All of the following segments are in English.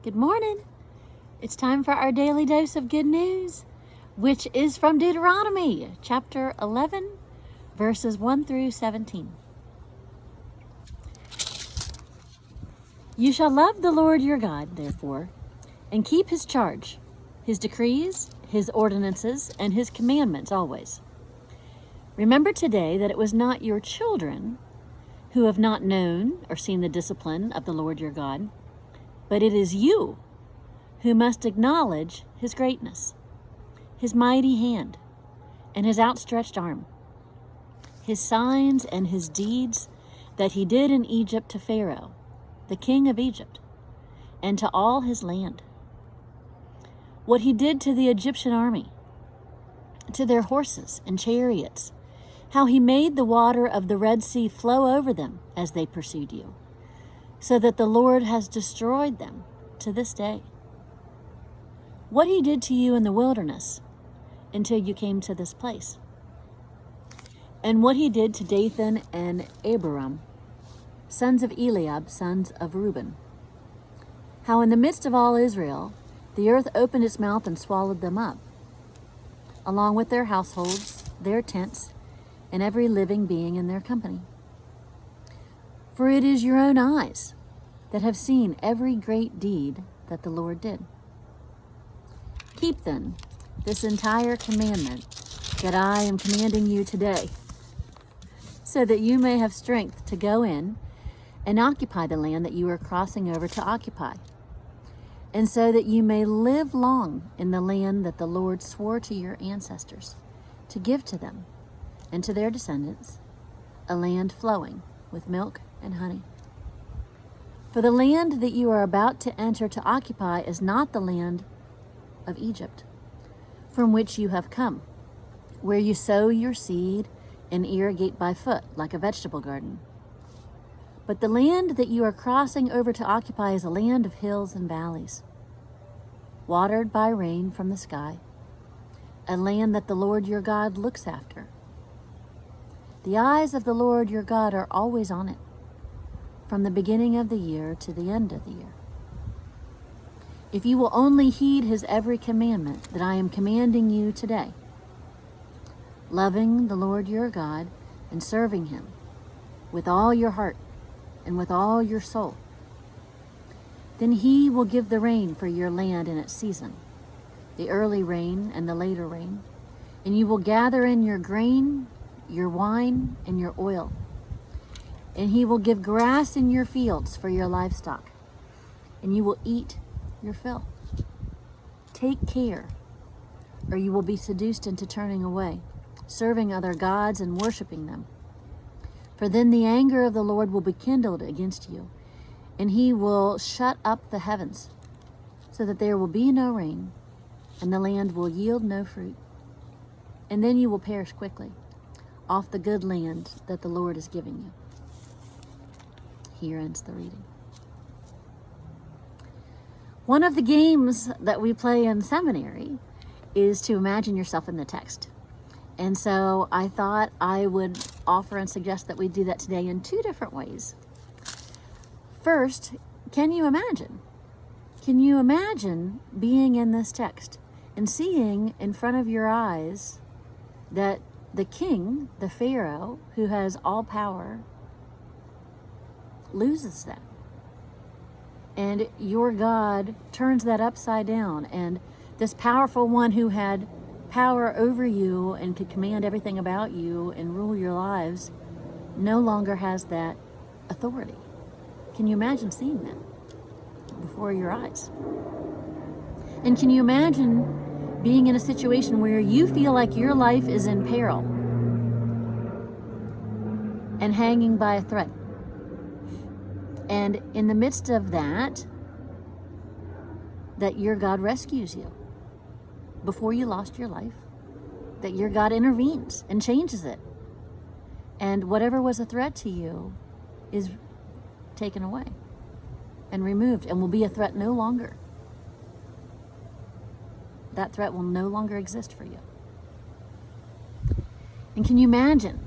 Good morning. It's time for our daily dose of good news, which is from Deuteronomy chapter 11, verses 1 through 17. You shall love the Lord your God, therefore, and keep his charge, his decrees, his ordinances, and his commandments always. Remember today that it was not your children who have not known or seen the discipline of the Lord your God, but it is you who must acknowledge his greatness, his mighty hand, and his outstretched arm, his signs and his deeds that he did in Egypt to Pharaoh, the king of Egypt, and to all his land. What he did to the Egyptian army, to their horses and chariots, how he made the water of the Red Sea flow over them as they pursued you, so that the Lord has destroyed them to this day. What he did to you in the wilderness until you came to this place, and what he did to Dathan and Abiram, sons of Eliab, sons of Reuben, how in the midst of all Israel the earth opened its mouth and swallowed them up, along with their households, their tents, and every living being in their company. For it is your own eyes that have seen every great deed that the Lord did. Keep then this entire commandment that I am commanding you today, so that you may have strength to go in and occupy the land that you are crossing over to occupy, and so that you may live long in the land that the Lord swore to your ancestors to give to them and to their descendants, a land flowing with milk and honey. For the land that you are about to enter to occupy is not the land of Egypt, from which you have come, where you sow your seed and irrigate by foot like a vegetable garden. But the land that you are crossing over to occupy is a land of hills and valleys, watered by rain from the sky, a land that the Lord your God looks after. The eyes of the Lord your God are always on it, from the beginning of the year to the end of the year. If you will only heed his every commandment that I am commanding you today, loving the Lord your God and serving him with all your heart and with all your soul, then he will give the rain for your land in its season, the early rain and the later rain, and you will gather in your grain, your wine, and your oil. And he will give grass in your fields for your livestock, and you will eat your fill. Take care, or you will be seduced into turning away, serving other gods and worshiping them. For then the anger of the Lord will be kindled against you, and he will shut up the heavens, so that there will be no rain, and the land will yield no fruit. And then you will perish quickly off the good land that the Lord is giving you. Here ends the reading. One of the games that we play in seminary is to imagine yourself in the text. And so I thought I would offer and suggest that we do that today in two different ways. First, can you imagine? Can you imagine being in this text and seeing in front of your eyes that the king, the Pharaoh, who has all power, loses that? And your God turns that upside down, and this powerful one who had power over you and could command everything about you and rule your lives no longer has that authority. Can you imagine seeing that before your eyes? And can you imagine being in a situation where you feel like your life is in peril and hanging by a thread? And in the midst of that your God rescues you before you lost your life, that your God intervenes and changes it. And whatever was a threat to you is taken away and removed and will be a threat no longer. That threat will no longer exist for you. And can you imagine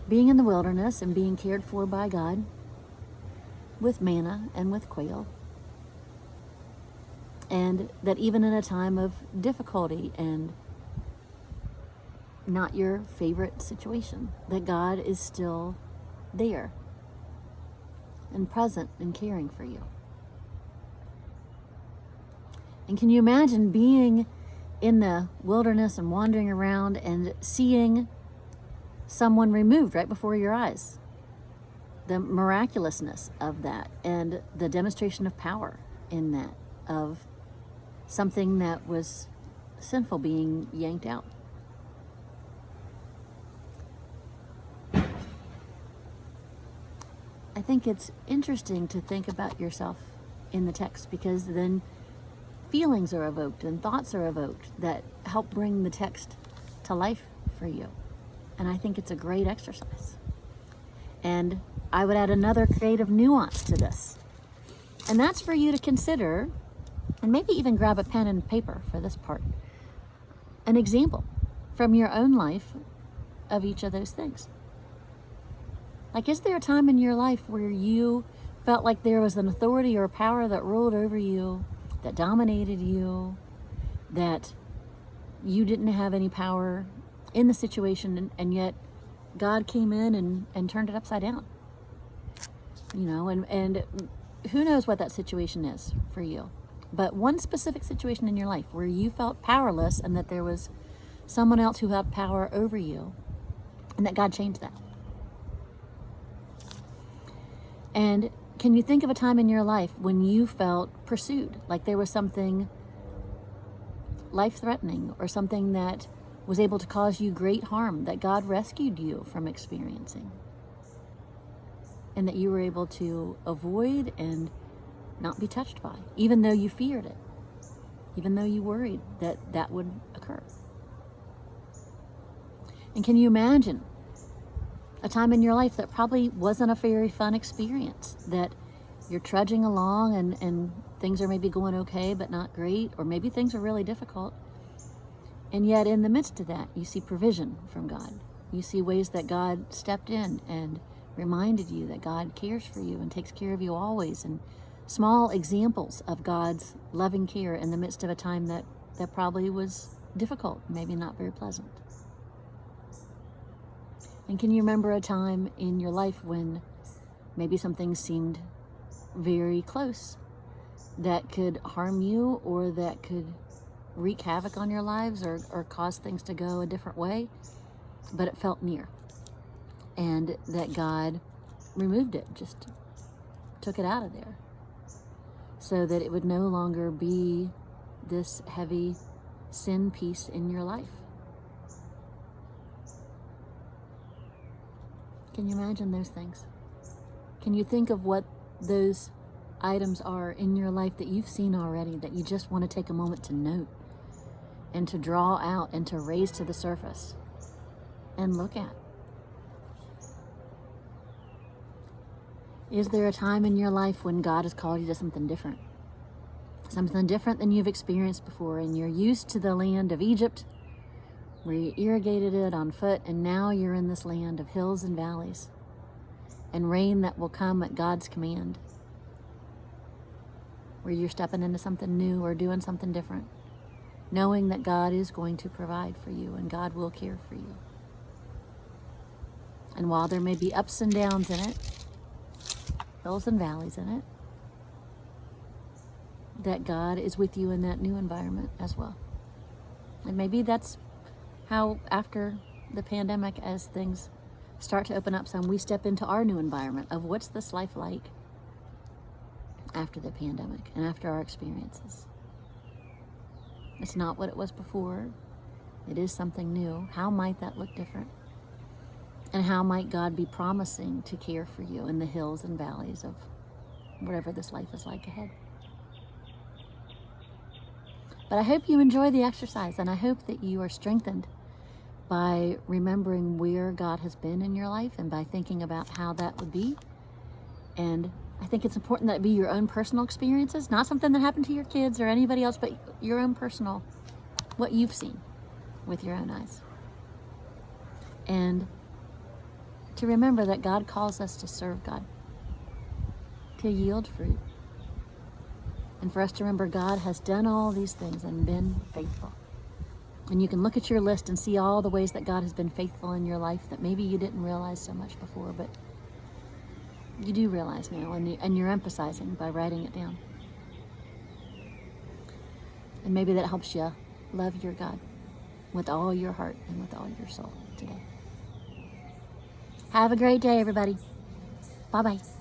being in the wilderness and being cared for by God with manna and with quail And that even in a time of difficulty and not your favorite situation, that God is still there and present and caring for you. And can you imagine being in the wilderness and wandering around and seeing someone removed right before your eyes? The miraculousness of that and the demonstration of power in that, of something that was sinful being yanked out. I think it's interesting to think about yourself in the text, because then feelings are evoked and thoughts are evoked that help bring the text to life for you. And I think it's a great exercise. And I would add another creative nuance to this. And that's for you to consider, and maybe even grab a pen and paper for this part, an example from your own life of each of those things. Like, is there a time in your life where you felt like there was an authority or a power that ruled over you, that dominated you, that you didn't have any power in the situation, and yet God came in and turned it upside down? You know, and who knows what that situation is for you. But one specific situation in your life where you felt powerless and that there was someone else who had power over you, and that God changed that. And can you think of a time in your life when you felt pursued, like there was something life-threatening or something that was able to cause you great harm that God rescued you from experiencing, and that you were able to avoid and not be touched by, even though you feared it, even though you worried that that would occur? And can you imagine a time in your life that probably wasn't a very fun experience, that you're trudging along and things are maybe going okay but not great, or maybe things are really difficult, and yet in the midst of that you see provision from God. You see ways that God stepped in and reminded you that God cares for you and takes care of you always, and small examples of God's loving care in the midst of a time that probably was difficult, maybe not very pleasant. And can you remember a time in your life when maybe something seemed very close that could harm you, or that could wreak havoc on your lives, or cause things to go a different way, but it felt near, and that God removed it, just took it out of there, so that it would no longer be this heavy sin piece in your life? Can you imagine those things? Can you think of what those items are in your life that you've seen already, that you just want to take a moment to note and to draw out and to raise to the surface and look at? Is there a time in your life when God has called you to something different? Something different than you've experienced before, and you're used to the land of Egypt, where you irrigated it on foot, and now you're in this land of hills and valleys and rain that will come at God's command, where you're stepping into something new or doing something different, knowing that God is going to provide for you and God will care for you. And while there may be ups and downs in it, hills and valleys in it, that God is with you in that new environment as well. And maybe that's how, after the pandemic, as things start to open up some, we step into our new environment of what's this life like after the pandemic and after our experiences. It's not what it was before. It is something new. How might that look different? And how might God be promising to care for you in the hills and valleys of whatever this life is like ahead? But I hope you enjoy the exercise, and I hope that you are strengthened by remembering where God has been in your life and by thinking about how that would be. And I think it's important that it be your own personal experiences, not something that happened to your kids or anybody else, but your own personal, what you've seen with your own eyes. And to remember that God calls us to serve God, to yield fruit, And for us to remember God has done all these things and been faithful. And you can look at your list and see all the ways that God has been faithful in your life that maybe you didn't realize so much before, but you do realize now, and you're emphasizing by writing it down. And maybe that helps you love your God with all your heart and with all your soul today. Have a great day, everybody. Bye-bye.